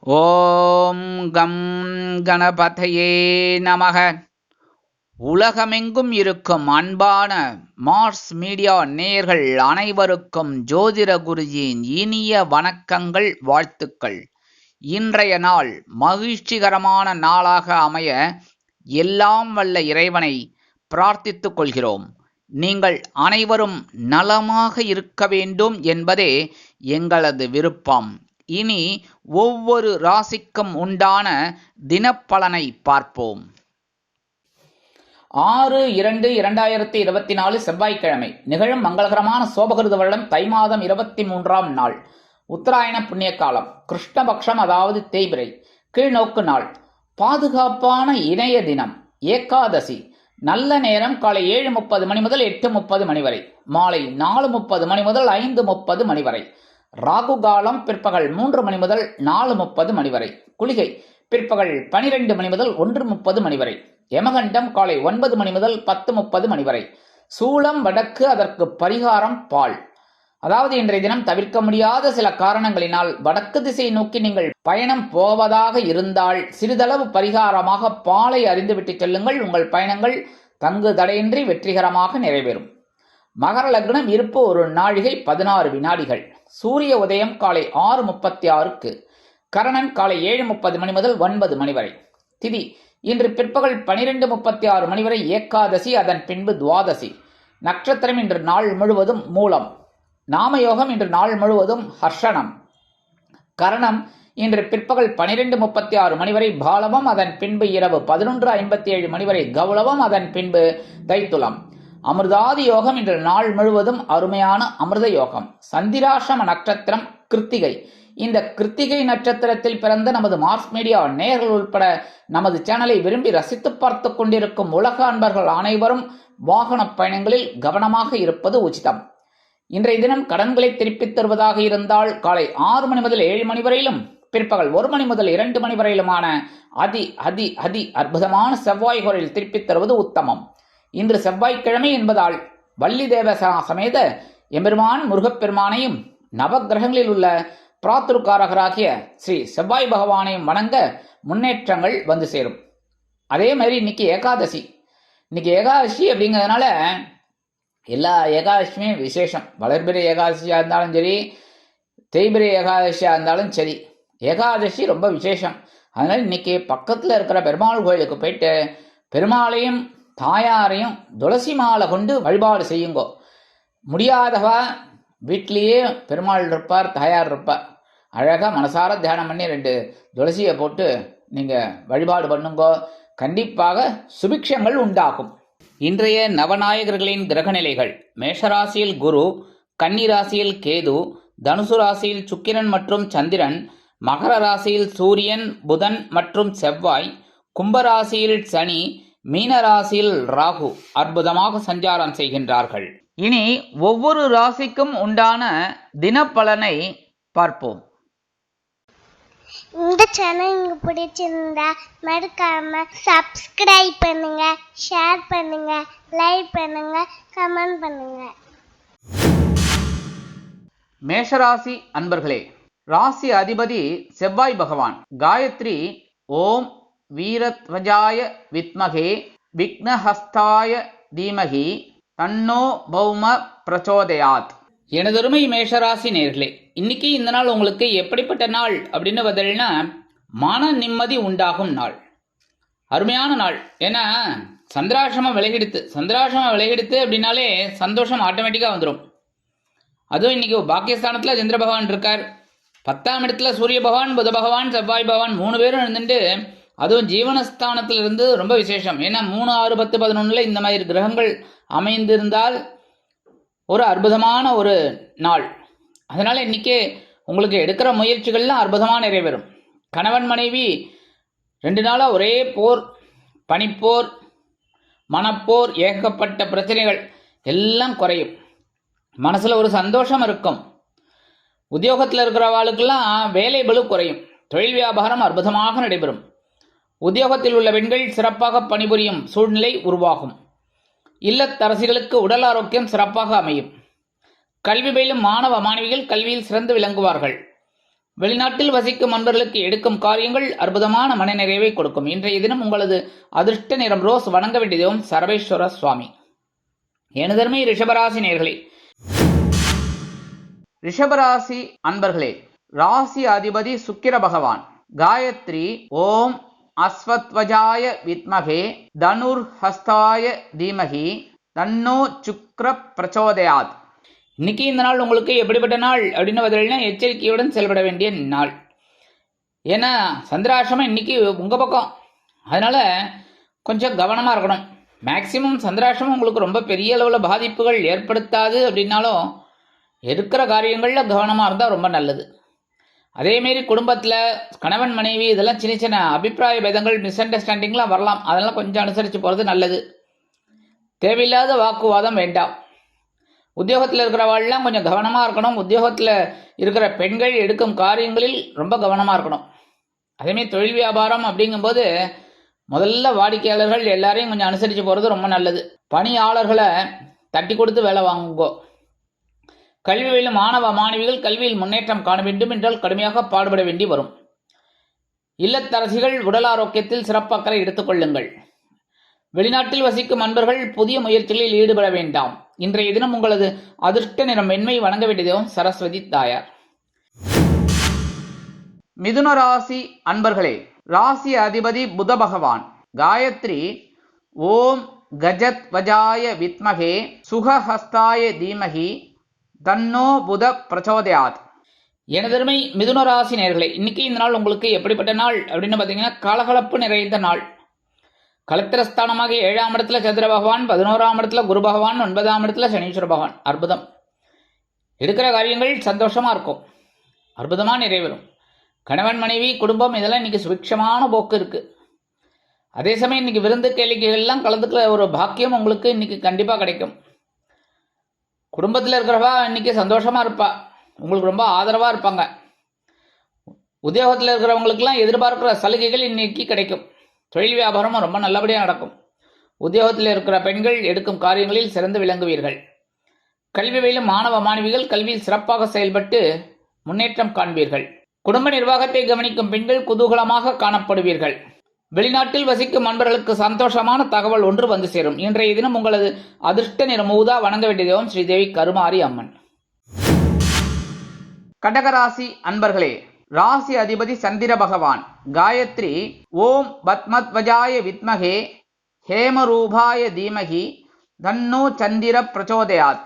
ஓம் come கணபதையே நமக. உலகமெங்கும் இருக்கும் அன்பான மார்ஸ் மீடியா நேயர்கள் அனைவருக்கும் ஜோதிட குருஜியின் இனிய வணக்கங்கள், வாழ்த்துக்கள். இன்றைய நாள் மகிழ்ச்சிகரமான நாளாக அமைய எல்லாம் வல்ல இறைவனை பிரார்த்தித்துக் கொள்கிறோம். நீங்கள் அனைவரும் நலமாக இருக்க வேண்டும் என்பதே எங்களது விருப்பம். இனி ஒவ்வொரு ராசிக்கும் உண்டான தினப்பலனை பார்ப்போம். 6/2/2024 செவ்வாய்க்கிழமை நிகழும் மங்களகரமான சோபகிருத வருடம் தை மாதம் 23ஆம் நாள், உத்தராயண புண்ணிய காலம், கிருஷ்ணபக்ஷம், அதாவது தேய்பிறை, கீழ்நோக்கு நாள், பாதுகாப்பான இணைய தினம், ஏகாதசி. நல்ல நேரம் காலை 7:30 மணி முதல் 8:30 மணி வரை, மாலை 4:30 மணி முதல் 5:30 மணி வரை. ராகு காலம் பிற்பகல் 3 மணி முதல் 4:30 மணி வரை. குளிகை பிற்பகல் 12 மணி முதல் 1:30 மணி வரை. யமகண்டம் காலை 9 மணி முதல் 10:30 மணி வரை. சூலம் வடக்கு, அதற்கு பரிகாரம் பால். அதாவது இன்றைய தினம் தவிர்க்க முடியாத சில காரணங்களினால் வடக்கு திசை நோக்கி நீங்கள் பயணம் போவதாக இருந்தால் சிறிதளவு பரிகாரமாக பாலை அறிந்துவிட்டு செல்லுங்கள். உங்கள் பயணங்கள் தங்கு தடையின்றி வெற்றிகரமாக நிறைவேறும். மகர லக்னம், இருப்பு 1 நாழிகை 16 வினாடிகள். சூரிய உதயம் காலை 6:36க்கு. கரணன் காலை 7:30 மணி முதல் 9 மணி வரை. திதி இன்று பிற்பகல் 12:36 மணி வரை ஏகாதசி, அதன் பின்பு துவாதசி. நட்சத்திரம் இன்று நாள் முழுவதும் மூலம். நாமயோகம் இன்று நாள் முழுவதும் ஹர்ஷனம். கரணம் இன்று பிற்பகல் 12:36 மணி வரை பாலவம், அதன் பின்பு இரவு 11:57 மணி வரை கௌளவம், அதன் பின்பு தைத்துலம். அமிர்தாதி யோகம் இன்று நாள் முழுவதும் அருமையான அமிர்த யோகம். சந்திராசிரம நட்சத்திரம் கிருத்திகை. இந்த கிருத்திகை நட்சத்திரத்தில் பிறந்த நமது மார்ஸ் மீடியா நேயர்கள் உட்பட நமது சேனலை விரும்பி ரசித்து பார்த்து கொண்டிருக்கும் உலக அன்பர்கள் அனைவரும் வாகன பயணங்களில் கவனமாக இருப்பது உச்சிதம். இன்றைய தினம் கடன்களை திருப்பித் தருவதாக இருந்தால் காலை 6 மணி முதல் 7 மணி வரையிலும், பிற்பகல் 1 மணி முதல் 2 மணி வரையிலுமான அதி அற்புதமான செவ்வாய் கோரில் திருப்பித் தருவது உத்தமம். இன்று செவ்வாய்க்கிழமை என்பதால் வள்ளி தேவசேனா சமேத எம்பெருமான் முருகப்பெருமானையும் நவகிரகங்களில் உள்ள பிராத்துருக்காரகராகிய ஸ்ரீ செவ்வாய் பகவானையும் வணங்க முன்னேற்றங்கள் வந்து சேரும். அதே மாதிரி இன்னைக்கு ஏகாதசி. அப்படிங்கிறதுனால எல்லா ஏகாதசியுமே விசேஷம். வளர்பிறை ஏகாதசியாக இருந்தாலும் சரி, தேய்பிறை ஏகாதசியாக இருந்தாலும் சரி, ஏகாதசி ரொம்ப விசேஷம். அதனால் இன்னைக்கு பக்கத்தில் இருக்கிற பெருமாள் கோயிலுக்கு போயிட்டு பெருமாளையும் தாயாரையும் துளசி மாலை கொண்டு வழிபாடு செய்யுங்கோ. முடியாதவா வீட்லேயே பெருமாள் இருப்பார், தாயார் இருப்பார். அழகாக மனசார தியானம் பண்ணி 2 துளசியை போட்டு நீங்கள் வழிபாடு பண்ணுங்கோ. கண்டிப்பாக சுபிக்ஷங்கள் உண்டாகும். இன்றைய நவநாயகர்களின் கிரகநிலைகள்: மேஷராசியில் குரு, கன்னி ராசியில் கேது, தனுசு ராசியில் சுக்கிரன் மற்றும் சந்திரன், மகர ராசியில் சூரியன், புதன் மற்றும் செவ்வாய், கும்பராசியில் சனி, மீன ராசியில் ராகு அற்புதமாக சஞ்சாரம் செய்கின்றார்கள். இனி ஒவ்வொரு ராசிக்கும் உண்டான தினப்பலனை பார்ப்போம். இந்த சேனல் உங்களுக்கு பிடிச்சிருந்தா மறக்காம சப்ஸ்கிரைப் பண்ணுங்க, ஷேர் பண்ணுங்க, லைக் பண்ணுங்க, கமெண்ட் பண்ணுங்க. மேஷராசி அன்பர்களே, ராசி அதிபதி செவ்வாய் பகவான். காயத்ரி ஓம் வீரத்வஜாய வித்மகே விக்னஹஸ்தாய தீமகி தன்னோ பௌம பிரச்சோதயாத். எனதருமை மேஷராசி நேர்களே, இன்னைக்கு இந்த நாள் உங்களுக்கு எப்படிப்பட்ட நாள் அப்படின்னு பதில்னா மன நிம்மதி உண்டாகும் நாள், அருமையான நாள். ஏன்னா சந்திராசிரமம் விலகிடுத்து அப்படின்னாலே சந்தோஷம் ஆட்டோமேட்டிக்காக வந்துடும். அதுவும் இன்னைக்கு பாக்கியஸ்தானத்தில் சந்திர பகவான் இருக்கார், 10ஆம் இடத்துல சூரிய பகவான், புத பகவான், செவ்வாய் பகவான் 3 பேரும் இருந்துட்டு, அதுவும் ஜீவனஸ்தானத்தில் இருந்து ரொம்ப விசேஷம். ஏன்னா 3, 6, 10, 11 இந்த மாதிரி கிரகங்கள் அமைந்திருந்தால் ஒரு அற்புதமான ஒரு நாள். அதனால் இன்றைக்கி உங்களுக்கு எடுக்கிற முயற்சிகள்லாம் அற்புதமாக நிறைவேறும். கணவன் மனைவி 2 நாளாக ஒரே போர், பனிப்போர், மனப்போர், ஏகப்பட்ட பிரச்சனைகள் எல்லாம் குறையும். மனசில் ஒரு சந்தோஷம் இருக்கும். உத்தியோகத்தில் இருக்கிறவாளுக்கெல்லாம் வேலை பளு குறையும். தொழில் வியாபாரம் அற்புதமாக நடைபெறும். உத்தியோகத்தில் உள்ள பெண்கள் சிறப்பாக பணிபுரியும் சூழ்நிலை உருவாகும். இல்லத்தரசிகளுக்கு உடல் ஆரோக்கியம் சிறப்பாக அமையும். கல்வி பயிலும் மாணவ மாணவிகள் கல்வியில் சிறந்து விளங்குவார்கள். வெளிநாட்டில் வசிக்கும் அன்பர்களுக்கு எடுக்கும் காரியங்கள் அற்புதமான மனநிறைவை கொடுக்கும். இன்றைய தினம் உங்களது அதிர்ஷ்ட நிறம் ரோஸ். வணங்க வேண்டிய தெய்வம் சரவேஸ்வர சுவாமி. எனதருமை ரிஷபராசி நேயர்களே, ரிஷபராசி அன்பர்களே, ராசி அதிபதி சுக்கிர பகவான். காயத்ரி ஓம் அஸ்வத்வஜாய வித்மகே தனுர் ஹஸ்தாய தீமகி தன்னோ சுக்ர பிரச்சோதயாத். இன்னைக்கு இந்த நாள் உங்களுக்கு எப்படிப்பட்ட நாள் அப்படின்னு பதிலா எச்சரிக்கையுடன் செயல்பட வேண்டிய நாள். ஏன்னா சந்திராசிரமம் இன்னைக்கு உங்க பக்கம், அதனால கொஞ்சம் கவனமா இருக்கணும். மேக்சிமம் சந்திராசிரமம் உங்களுக்கு ரொம்ப பெரிய அளவில் பாதிப்புகள் ஏற்படுத்தாது அப்படின்னாலும் இருக்கிற காரியங்களில் கவனமாக இருந்தால் ரொம்ப நல்லது. அதேமாரி குடும்பத்தில் கணவன் மனைவி இதெல்லாம் சின்ன சின்ன அபிப்பிராய பேதங்கள் மிஸ் அண்டர்ஸ்டாண்டிங்லாம் வரலாம். அதெல்லாம் கொஞ்சம் அனுசரித்து போகிறது நல்லது. தேவையில்லாத வாக்குவாதம் வேண்டாம். உத்தியோகத்தில் இருக்கிறவாள்லாம் கொஞ்சம் கவனமாக இருக்கணும். உத்தியோகத்தில் இருக்கிற பெண்கள் எடுக்கும் காரியங்களில் ரொம்ப கவனமாக இருக்கணும். அதேமாரி தொழில் வியாபாரம் அப்படிங்கும்போது முதல்ல வாடிக்கையாளர்கள் எல்லாரையும் கொஞ்சம் அனுசரித்து போகிறது ரொம்ப நல்லது. பணியாளர்களை தட்டி கொடுத்து வேலை வாங்குங்கோ. கல்வியில் மாணவ மாணவிகள் கல்வியில் முன்னேற்றம் காண வேண்டும் என்றால் கடுமையாக பாடுபட வேண்டி வரும். இல்லத்தரசிகள் உடல் ஆரோக்கியத்தில் சிறப்பக்கறை எடுத்துக்கொள்ளுங்கள். வெளிநாட்டில் வசிக்கும் அன்பர்கள் புதிய முயற்சிகளில் ஈடுபட வேண்டாம். இன்றைய தினம் உங்களது அதிர்ஷ்ட நிறம் வெண்மை. வணங்க வேண்டியதும் சரஸ்வதி தாயார். மிதுன ராசி அன்பர்களே, ராசி அதிபதி புத பகவான். காயத்ரி ஓம் கஜத் வஜாய வித்மகே சுகஹஸ்தாய தீமகி தன்னோ புத பிரச்சோதயாத். எனதருமை மிதுன ராசி நேயர்களே, இன்னைக்கு இந்த நாள் உங்களுக்கு எப்படிப்பட்ட நாள் அப்படின்னு பார்த்தீங்கன்னா கலகலப்பு நிறைந்த நாள். கலத்திரஸ்தானமாக 7ஆம் இடத்துல சந்திர பகவான், 11ஆம் இடத்துல குரு பகவான், 9ஆம் இடத்துல சனீஸ்வர பகவான். அற்புதம். எடுக்கிற காரியங்கள் சந்தோஷமா இருக்கும், அற்புதமா நிறைவேறும். கணவன் மனைவி குடும்பம் இதெல்லாம் இன்னைக்கு சுபிக்ஷமான போக்கு இருக்கு. அதே சமயம் இன்னைக்கு விருந்து கேளிக்கைகள்லாம் கலந்துக்கிற ஒரு பாக்கியம் உங்களுக்கு இன்னைக்கு கண்டிப்பா கிடைக்கும். குடும்பத்தில் இருக்கிறவா இன்னைக்கு சந்தோஷமா இருப்பா, உங்களுக்கு ரொம்ப ஆதரவா இருப்பாங்க. உத்தியோகத்தில் இருக்கிறவங்களுக்கெல்லாம் எதிர்பார்க்கிற சலுகைகள் இன்னைக்கு கிடைக்கும். தொழில் வியாபாரமும் ரொம்ப நல்லபடியாக நடக்கும். உத்தியோகத்தில் இருக்கிற பெண்கள் எடுக்கும் காரியங்களில் சிறந்து விளங்குவீர்கள். கல்வியிலும் மாணவ மாணவிகள் கல்வியில் சிறப்பாக செயல்பட்டு முன்னேற்றம் காண்பீர்கள். குடும்ப நிர்வாகத்தை கவனிக்கும் பெண்கள் குதூகலமாக காணப்படுவீர்கள். வெளிநாட்டில் வசிக்கும் அன்பர்களுக்கு சந்தோஷமான தகவல் ஒன்று வந்து சேரும். இன்றைய தினம் உங்களது அதிர்ஷ்ட நிறம் ஊதா. வணங்க வேண்டிய தெய்வம் ஸ்ரீதேவி கருமாரி அம்மன். கடகராசி அன்பர்களே, ராசி அதிபதி சந்திர பகவான். காயத்ரி ஓம் பத்மத்வஜாய வித்மகே ஹேமரூபாய தீமகி தன்னோ சந்திர பிரச்சோதயாத்.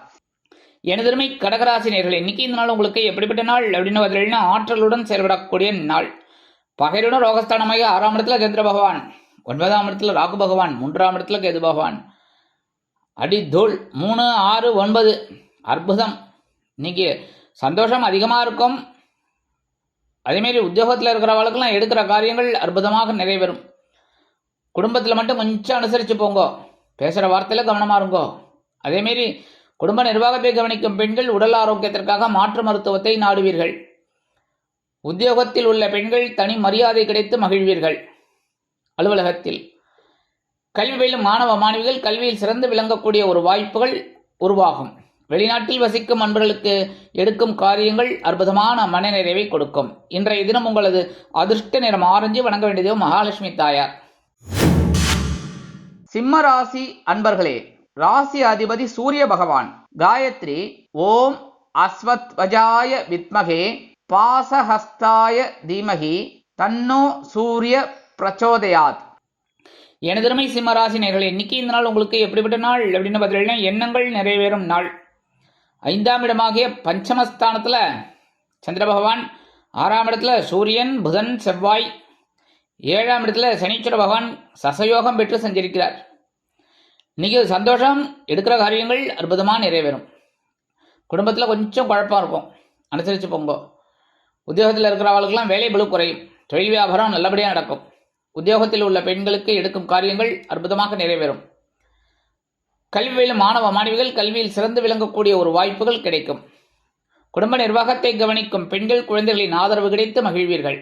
எனதருமை கடகராசி நேயர்களே, இன்னைக்கு இந்த நாள் உங்களுக்கு எப்படிப்பட்ட நாள் அப்படின்னு பதிலா ஆற்றலுடன் செயல்படக்கூடிய நாள். பகையுடன் ரோகஸ்தானமாக 6ஆம் இடத்துல சந்திர பகவான், 9ஆம் இடத்துல ராகு பகவான், 3ஆம் இடத்துல கேது பகவான். அடிதோல் 3, 6, 9 அற்புதம். இன்னைக்கு சந்தோஷம் அதிகமாக இருக்கும். அதேமாரி உத்தியோகத்தில் இருக்கிறவர்களுக்கெல்லாம் எடுக்கிற காரியங்கள் அற்புதமாக நிறைவேறும். குடும்பத்தில் மட்டும் கொஞ்சம் அனுசரித்து போங்கோ, பேசுகிற வார்த்தையில் கவனமாக இருங்கோ. அதேமாரி குடும்ப நிர்வாகத்தை கவனிக்கும் பெண்கள் உடல் ஆரோக்கியத்திற்காக மாற்று மருத்துவத்தை நாடுவீர்கள். உத்தியோகத்தில் உள்ள பெண்கள் தனி மரியாதை கிடைத்து மகிழ்வீர்கள். அலுவலகத்தில் கல்வியிலும் மாணவ மாணவிகள் கல்வியில் சிறந்து விளங்கக்கூடிய ஒரு வாய்ப்புகள் உருவாகும். வெளிநாட்டில் வசிக்கும் அன்பர்களுக்கு எடுக்கும் காரியங்கள் அற்புதமான மனநிறைவை கொடுக்கும். இன்றைய தினம் உங்களது அதிர்ஷ்ட நிறம் ஆரஞ்சு. வணங்க வேண்டியது மகாலட்சுமி தாயார். சிம்ம ராசி அன்பர்களே, ராசி அதிபதி சூரிய பகவான். காயத்ரி ஓம் அஸ்வத்வஜாய வித்மகே பாசஹஸ்தாய தீமகி தன்னோ சூரிய பிரச்சோதயாத். எனதருமை சிம்மராசி நேயர்களே, இன்னைக்கு இந்த நாள் உங்களுக்கு எப்படிப்பட்ட நாள் அப்படின்னு பார்த்தீங்கன்னா எண்ணங்கள் நிறைவேறும் நாள். 5ஆம் இடமாகிய பஞ்சமஸ்தானத்தில் சந்திர பகவான், 6ஆம் இடத்துல சூரியன் புதன் செவ்வாய், 7ஆம் இடத்துல சனீஸ்வர பகவான் சசயோகம் பெற்று சஞ்சரிக்கிறார். இன்னைக்கு சந்தோஷம், எடுக்கிற காரியங்கள் அற்புதமாக நிறைவேறும். குடும்பத்தில் கொஞ்சம் குழப்பம் இருக்கும், அனுசரித்து போங்க. உத்தியோகத்தில் இருக்கிறவர்களுக்கெல்லாம் வேலை பளு குறையும். தொழில் வியாபாரம் நல்லபடியாக நடக்கும். உத்தியோகத்தில் உள்ள பெண்களுக்கு எடுக்கும் காரியங்கள் அற்புதமாக நிறைவேறும். கல்வியிலும் மாணவ மாணவிகள் கல்வியில் சிறந்து விளங்கக்கூடிய ஒரு வாய்ப்புகள் கிடைக்கும். குடும்ப நிர்வாகத்தை கவனிக்கும் பெண்கள் குழந்தைகளின் ஆதரவு கிடைத்து மகிழ்வீர்கள்.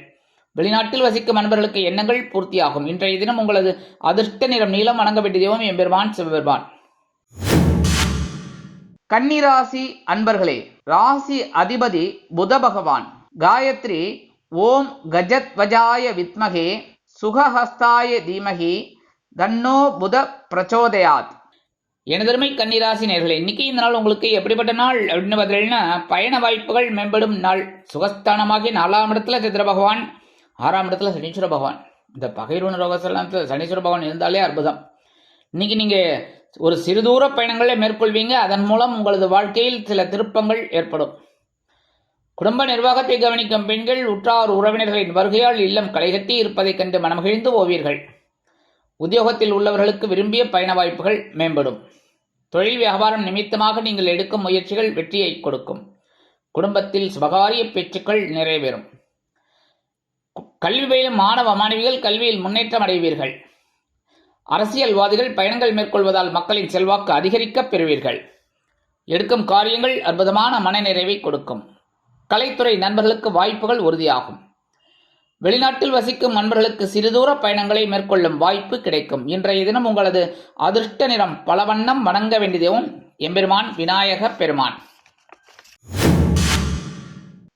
வெளிநாட்டில் வசிக்கும் அன்பர்களுக்கு எண்ணங்கள் பூர்த்தியாகும். இன்றைய தினம் உங்களது அதிர்ஷ்ட நிறம் நீளம். வணங்க வேண்டிய தெய்வம் எம்பெருமான் சிவபெருமான். கன்னிராசி அன்பர்களே, ராசி அதிபதி புத பகவான். காயத்ரி ஓம் கஜத்வஜாய வித்மகே சுகஹஸ்தாய தீமகி தன்னோ புத பிரச்சோதயாத். எனதருமை கன்னிராசி நேயர்களே, இன்னைக்கு இந்த நாள் உங்களுக்கு எப்படிப்பட்ட நாள் அப்படின்னு பார்த்தீங்கன்னா, பயண வாய்ப்புகள் மேம்படும் நாள். சுகஸ்தானமாகி 4ஆம் இடத்துல சந்திர பகவான், 6ஆம் இடத்துல சனீஸ்வர பகவான். இந்த பகைரூன ரோகசலத்தில் சனீஸ்வர பகவான் இருந்தாலே அற்புதம். இன்னைக்கு நீங்க ஒரு சிறுதூர பயணங்களை மேற்கொள்வீங்க. அதன் மூலம் உங்களது வாழ்க்கையில் சில திருப்பங்கள் ஏற்படும். குடும்ப நிர்வாகத்தை கவனிக்கும் பெண்கள் உற்றார் உறவினர்களின் வருகையால் இல்லம் களைகட்டி இருப்பதைக் கண்டு மனமகிழ்ந்து போவீர்கள். உத்தியோகத்தில் உள்ளவர்களுக்கு விரும்பிய பயண வாய்ப்புகள் மேம்படும். தொழில் வியாபாரம் நிமித்தமாக நீங்கள் எடுக்கும் முயற்சிகள் வெற்றியை கொடுக்கும். குடும்பத்தில் சுபகாரிய பேச்சுக்கள் நிறைவேறும். கல்வி பயிலும் மாணவ மாணவிகள் கல்வியில் முன்னேற்றம் அடைவீர்கள். அரசியல்வாதிகள் பயணங்கள் மேற்கொள்வதால் மக்களின் செல்வாக்கு அதிகரிக்க பெறுவீர்கள். எடுக்கும் காரியங்கள் அற்புதமான மனநிறைவை கொடுக்கும். கலைத்துறை நண்பர்களுக்கு வாய்ப்புகள் உறுதியாகும். வெளிநாட்டில் வசிக்கும் நண்பர்களுக்கு சிறுதூர பயணங்களை மேற்கொள்ளும் வாய்ப்பு கிடைக்கும். இன்றைய தினம் உங்களது அதிர்ஷ்ட நிறம் பலவண்ணம். வணங்க வேண்டியதும் எம்பெருமான் விநாயக பெருமான்.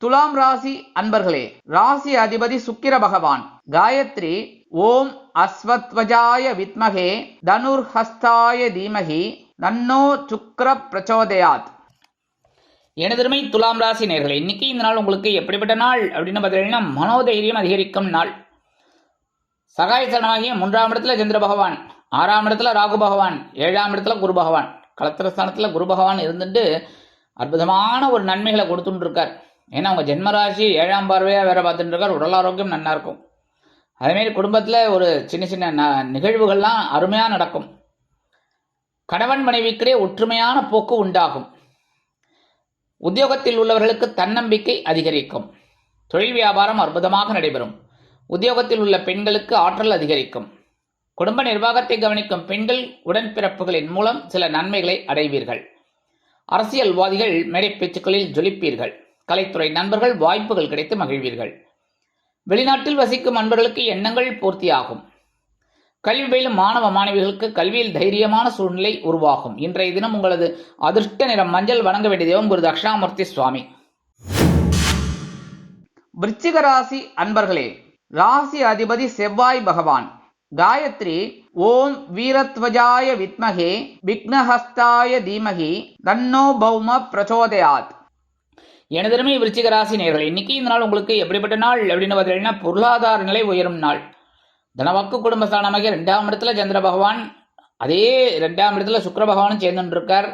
துலாம் ராசி அன்பர்களே, ராசி அதிபதி சுக்கிர பகவான். காயத்ரி ஓம் அஸ்வத்வஜாய வித்மகே தனுர்ஹஸ்தாய தீமகி தன்னோ சுக்ர பிரச்சோதயாத். எனதருமை துலாம் ராசி நேயர்களே, இன்னைக்கு இந்த நாள் உங்களுக்கு எப்படிப்பட்ட நாள் அப்படின்னு பார்த்தீங்கன்னா, மனோதைரியம் அதிகரிக்கும் நாள். சகாயசனமாகிய 3ஆம் இடத்துல சந்திர பகவான், 6ஆம் இடத்துல ராகு பகவான், 7ஆம் இடத்துல குரு பகவான். களத்திரஸ்தானத்தில் குரு பகவான் இருந்துட்டு அற்புதமான ஒரு நன்மைகளை கொடுத்துட்டு இருக்கார். ஏன்னா அவங்க ஜென்மராசி 7ஆம் பார்வையாக வேற பார்த்துட்டு இருக்கார். உடல் ஆரோக்கியம் நல்லா இருக்கும். அதேமாரி குடும்பத்தில் ஒரு சின்ன சின்ன நிகழ்வுகள்லாம் அருமையாக நடக்கும். கணவன் மனைவிக்கிடையே ஒற்றுமையான போக்கு உண்டாகும். உத்தியோகத்தில் உள்ளவர்களுக்கு தன்னம்பிக்கை அதிகரிக்கும். தொழில் வியாபாரம் அற்புதமாக நடைபெறும். உத்தியோகத்தில் உள்ள பெண்களுக்கு ஆற்றல் அதிகரிக்கும். குடும்ப நிர்வாகத்தை கவனிக்கும் பெண்கள் உடன்பிறப்புகளின் மூலம் சில நன்மைகளை அடைவீர்கள். அரசியல்வாதிகள் மேடை பேச்சுக்களில் ஜொலிப்பீர்கள். கலைத்துறை நண்பர்கள் வாய்ப்புகள் கிடைத்து மகிழ்வீர்கள். வெளிநாட்டில் வசிக்கும் நண்பர்களுக்கு எண்ணங்கள் பூர்த்தியாகும். கல்வி பயிலும் மாணவ மாணவிகளுக்கு கல்வியில் தைரியமான சூழ்நிலை உருவாகும். இன்றைய தினம் உங்களது அதிர்ஷ்ட நிறம் மஞ்சள். வணங்க வேண்டிய தெய்வம் குரு தட்சிணாமூர்த்தி சுவாமி. விருச்சிக ராசி அன்பர்களே, ராசி அதிபதி செவ்வாய் பகவான். காயத்ரி ஓம் வீரத்வஜாய வித்மகே விக்னஹஸ்தாய தீமகி தன்னோ பௌம பிரச்சோதயாத். எனதருமை விருச்சிக ராசி நேயர்களே, இன்னைக்கு இந்த நாள் உங்களுக்கு எப்படிப்பட்ட நாள் அப்படின்னு பார்த்தீங்கன்னா, பொருளாதார நிலை உயரும் நாள். தனவாக்கு குடும்பஸ்தானமாக 2ஆம் இடத்துல சந்திர பகவான், அதே 2ஆம் இடத்துல சுக்கிர பகவானும் சேர்ந்துட்டு இருக்கார்.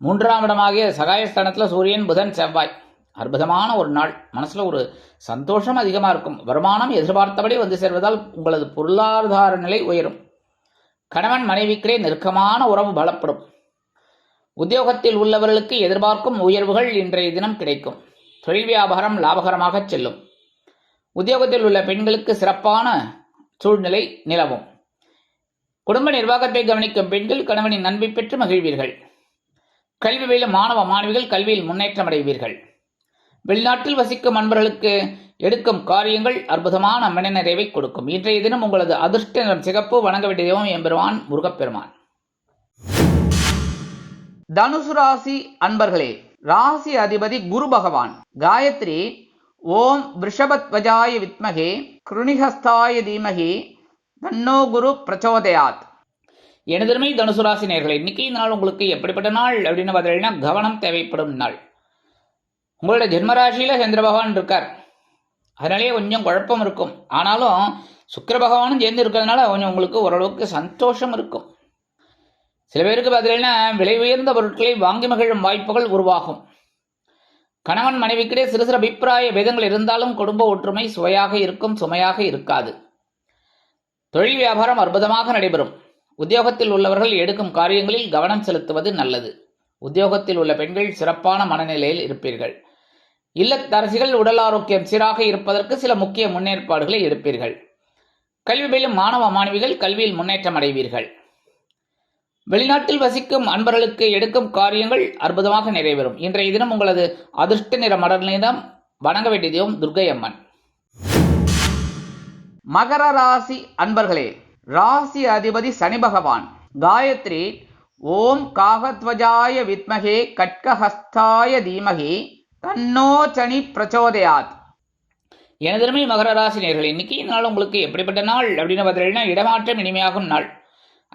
3ஆம் இடமாகிய சகாயஸ்தானத்தில் சூரியன் புதன் செவ்வாய். அற்புதமான ஒரு நாள். மனசுல ஒரு சந்தோஷம் அதிகமாக இருக்கும். வருமானம் எதிர்பார்த்தபடி வந்து சேர்வதால் உங்களது பொருளாதார நிலை உயரும். கணவன் மனைவிக்கிடையே நெருக்கமான உறவு பலப்படும். உத்தியோகத்தில் உள்ளவர்களுக்கு எதிர்பார்க்கும் உயர்வுகள் இன்றைய தினம் கிடைக்கும். தொழில் வியாபாரம் லாபகரமாக செல்லும். உத்தியோகத்தில் உள்ள பெண்களுக்கு சிறப்பான சூழ்நிலை நிலவும். குடும்ப நிர்வாகத்தை கவனிக்கும் பெண்கள் கணவனின் நன்மை பெற்று மகிழ்வீர்கள். கல்வி பயிலும் மாணவ மாணவிகள் கல்வியில் முன்னேற்றம் அடைவீர்கள். வெளிநாட்டில் வசிக்கும் நண்பர்களுக்கு எடுக்கும் காரியங்கள் அற்புதமான மனநிறைவை கொடுக்கும். இன்றைய தினம் உங்களது அதிர்ஷ்ட நிறம் சிகப்பு. வணங்க வேண்டிய தெய்வம் எம்பெருமான் முருகப்பெருமான். தனுசு ராசி அன்பர்களே, ராசி அதிபதி குரு பகவான். காயத்ரி ஓம் விருஷபத்வஜாய வித்மகே கிருணிஹஸ்தாய தீமகி தன்னோ குரு பிரச்சோதயாத். எனதருமை தனுசு ராசி நேயர்களே, இன்னைக்கு இந்த நாள் உங்களுக்கு எப்படிப்பட்ட நாள் அப்படின்னு பார்த்தீங்கன்னா, கவனம் தேவைப்படும் நாள். உங்களோட ஜென்மராசியில சந்திர பகவான் இருக்கார். அதனாலேயே கொஞ்சம் குழப்பம் இருக்கும். ஆனாலும் சுக்கிர பகவானும் சேர்ந்து இருக்கிறதுனால கொஞ்சம் உங்களுக்கு ஓரளவுக்கு சந்தோஷம் இருக்கும். சில பேருக்கு பார்த்தீங்கன்னா விலை உயர்ந்த பொருட்களை வாங்கி மகிழும் வாய்ப்புகள் உருவாகும். கணவன் மனைவிக்கிடையே சிறு சிறு அபிப்பிராய பேதங்கள் இருந்தாலும் குடும்ப ஒற்றுமை சுவையாக இருக்கும், சுமையாக இருக்காது. தொழில் வியாபாரம் அற்புதமாக நடைபெறும். உத்தியோகத்தில் உள்ளவர்கள் எடுக்கும் காரியங்களில் கவனம் செலுத்துவது நல்லது. உத்தியோகத்தில் உள்ள பெண்கள் சிறப்பான மனநிலையில் இருப்பீர்கள். இல்லத்தரசிகள் உடல் ஆரோக்கியம் சீராக இருப்பதற்கு சில முக்கிய முன்னேற்பாடுகளை எடுப்பீர்கள். கல்வி பயிலும் மாணவ மாணவிகள் கல்வியில் முன்னேற்றம் அடைவீர்கள். வெளிநாட்டில் வசிக்கும் அன்பர்களுக்கு எடுக்கும் காரியங்கள் அற்புதமாக நிறைவேறும். இன்றைய தினம் உங்களது அதிர்ஷ்ட நிற மலர் நிறம். வணங்க வேண்டிய தெய்வம் துர்க்கை அம்மன். மகர ராசி அன்பர்களே, ராசி அதிபதி சனி பகவான். காயத்ரி ஓம் காகத்வஜாய வித்மகே கட்கஹஸ்தாய தீமகி தன்னோ சனி பிரச்சோதயாத். எனதருமை மகர ராசி நேயர்களே, இன்னைக்கு இந்த நாள் உங்களுக்கு எப்படிப்பட்ட நாள் அப்படின்னு பார்த்தீங்கன்னா, இடமாற்றம் இனிமையாகும் நாள்.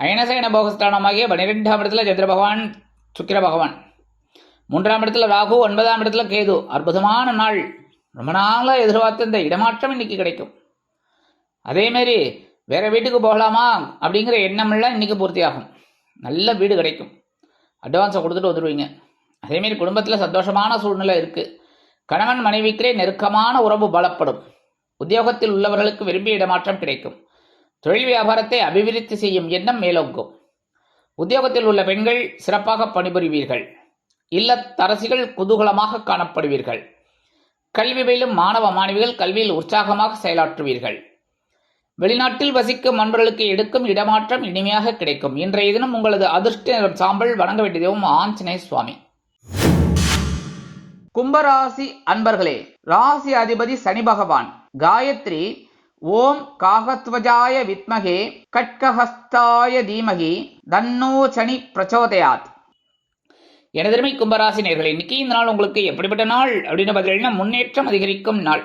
அயனசயன போகஸ்தானமாகிய 12ஆம் இடத்துல சந்திர பகவான், சுக்கிர பகவான், 3ஆம் இடத்துல ராகு, 9ஆம் இடத்துல கேது. அற்புதமான நாள். ரொம்ப நாளாக எதிர்பார்த்த இந்த இடமாற்றம் இன்னைக்கு கிடைக்கும். அதேமாரி வேற வீட்டுக்கு போகலாமா அப்படிங்கிற எண்ணமெல்லாம் இன்னைக்கு பூர்த்தியாகும். நல்ல வீடு கிடைக்கும். அட்வான்ஸை கொடுத்துட்டு வந்துடுவீங்க. அதேமாரி குடும்பத்தில் சந்தோஷமான சூழ்நிலை இருக்குது. கணவன் மனைவிக்கிறே நெருக்கமான உறவு பலப்படும். உத்தியோகத்தில் உள்ளவர்களுக்கு விரும்பிய இடமாற்றம் கிடைக்கும். தொழில் வியாபாரத்தை அபிவிருத்தி செய்யும் எண்ணம் மேலோங்கும். உத்தியோகத்தில் உள்ள பெண்கள் சிறப்பாக பணிபுரிவீர்கள். இல்லத்தரசிகள் குதூகலமாக காணப்படுவீர்கள். கல்வி பயிலும் மாணவ மாணவிகள் கல்வியில் உற்சாகமாக செயலாற்றுவீர்கள். வெளிநாட்டில் வசிக்கும் அன்பர்களுக்கு எடுக்கும் இடமாற்றம் இனிமையாக கிடைக்கும். இன்றைய தினம் உங்களது அதிர்ஷ்ட சாம்பல் வணங்க வேண்டியதும் ஆஞ்சநேய சுவாமி. கும்பராசி அன்பர்களே, ராசி அதிபதி சனி பகவான். காயத்ரி ஓம் காகத்வஜாய வித்மகே கட்கஹஸ்தாய தீமகி தன்னோ சனி பிரச்சோதயாத். எனதருமை கும்பராசி நேயர்களே, இன்னைக்கு இந்த நாள் உங்களுக்கு எப்படிப்பட்ட நாள் அப்படின்னு பார்த்தீங்கன்னா, முன்னேற்றம் அதிகரிக்கும் நாள்.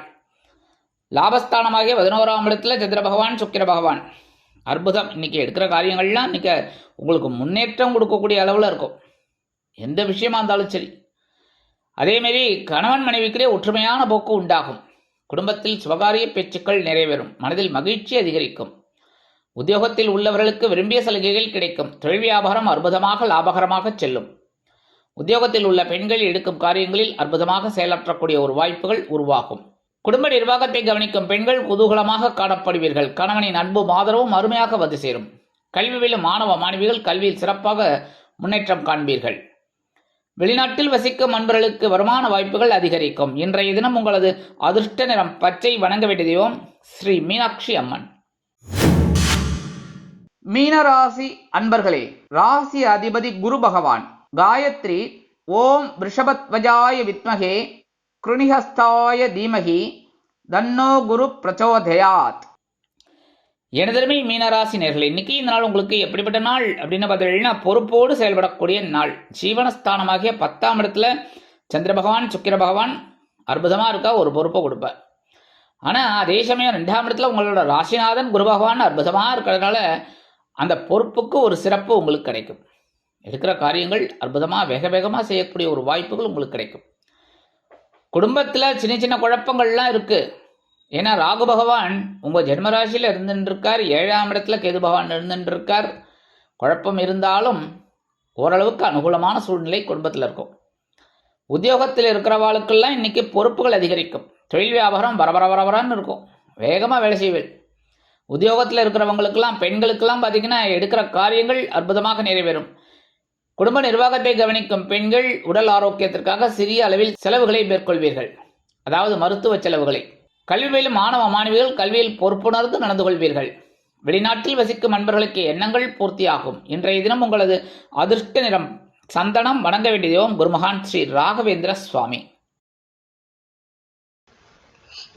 லாபஸ்தானமாகிய 11ஆம் இடத்துல சந்திர பகவான், சுக்கிர பகவான். அற்புதம். இன்னைக்கு எடுக்கிற காரியங்கள்லாம் இன்னைக்கு உங்களுக்கு முன்னேற்றம் கொடுக்கக்கூடிய அளவில் இருக்கும். எந்த விஷயமா இருந்தாலும் சரி. அதேமாரி கணவன் மனைவிக்கிடையே ஒற்றுமையான போக்கு உண்டாகும். குடும்பத்தில் சுபகாரிய பேச்சுக்கள் நிறைவேறும். மனதில் மகிழ்ச்சி அதிகரிக்கும். உத்தியோகத்தில் உள்ளவர்களுக்கு விரும்பிய சலுகைகள் கிடைக்கும். தொழில் வியாபாரம் அற்புதமாக லாபகரமாக செல்லும். உத்தியோகத்தில் உள்ள பெண்கள் எடுக்கும் காரியங்களில் அற்புதமாக செயலாற்றக்கூடிய ஒரு வாய்ப்புகள் உருவாகும். குடும்ப நிர்வாகத்தை கவனிக்கும் பெண்கள் குதூகலமாக காணப்படுவீர்கள். கணவனின் அன்பும் ஆதரவும் அருமையாக வந்து சேரும். கல்வி பயிலும் மாணவ மாணவிகள் கல்வியில் சிறப்பாக முன்னேற்றம் காண்பீர்கள். வெளிநாட்டில் வசிக்கும் அன்பர்களுக்கு வருமான வாய்ப்புகள் அதிகரிக்கும். இன்றைய தினம் உங்களது அதிர்ஷ்ட நிறம் பச்சை. வணங்க வேண்டிய தெய்வம் ஸ்ரீ மீனாட்சி அம்மன். மீனராசி அன்பர்களே, ராசி அதிபதி குரு பகவான். காயத்ரி ஓம் ரிஷபத்வஜாய வித்மகே கிருணிஹஸ்தாய தீமகி தன்னோ குரு பிரச்சோதயாத். எனதருமை மீனராசி நேயர்களே, இன்னைக்கு இந்த நாள் உங்களுக்கு எப்படிப்பட்ட நாள் அப்படின்னு பார்த்தீங்கன்னா, பொறுப்போடு செயல்படக்கூடிய நாள். ஜீவனஸ்தானமாகிய 10ஆம் இடத்துல சந்திர பகவான், சுக்கிர பகவான் அற்புதமாக இருக்கா, ஒரு பொறுப்பை கொடுப்பார். ஆனால் அதே சமயம் 2ஆம் இடத்துல உங்களோட ராசிநாதன் குரு பகவான் அற்புதமாக இருக்கிறதுனால அந்த பொறுப்புக்கு ஒரு சிறப்பு உங்களுக்கு கிடைக்கும். இருக்கிற காரியங்கள் அற்புதமாக வேக வேகமாக செய்யக்கூடிய ஒரு வாய்ப்புகள் உங்களுக்கு கிடைக்கும். குடும்பத்தில் சின்ன சின்ன குழப்பங்கள்லாம் இருக்குது. ஏன்னா ராகு பகவான் உங்கள் ஜென்மராசியில் இருந்துருக்கார். 7ஆம் இடத்துல கேது பகவான் இருந்துருக்கார். குழப்பம் இருந்தாலும் ஓரளவுக்கு அனுகூலமான சூழ்நிலை குடும்பத்தில் இருக்கும். உத்தியோகத்தில் இருக்கிறவாளுக்கெல்லாம் இன்னைக்கு பொறுப்புகள் அதிகரிக்கும். தொழில் வியாபாரம் வரன்னு இருக்கும். வேகமாக வேலை செய்வேன். உத்தியோகத்தில் இருக்கிறவங்களுக்கெல்லாம் பெண்களுக்கெல்லாம் பார்த்தீங்கன்னா எடுக்கிற காரியங்கள் அற்புதமாக நிறைவேறும். குடும்ப நிர்வாகத்தை கவனிக்கும் பெண்கள் உடல் ஆரோக்கியத்திற்காக சிறிய அளவில் செலவுகளை மேற்கொள்வீர்கள். அதாவது மருத்துவ செலவுகளை. கல்வி பயிலும் மாணவ மாணவிகள் கல்வியில் பொறுப்புணர்ந்து நடந்து கொள்வீர்கள். வெளிநாட்டில் வசிக்கும் அன்பர்களுக்கு எண்ணங்கள் பூர்த்தியாகும். இன்றைய தினம் உங்களது அதிர்ஷ்ட நிறம் சந்தனம். வணங்க வேண்டிய தெய்வம் குருமகான் ஸ்ரீ ராகவேந்திர சுவாமி.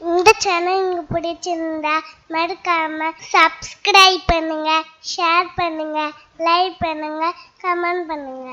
இந்த சேனல் உங்களுக்கு பிடிச்சிருந்தா மறக்காம சப்ஸ்கிரைப் பண்ணுங்க, ஷேர் பண்ணுங்க, லைக் பண்ணுங்க, கமெண்ட் பண்ணுங்க.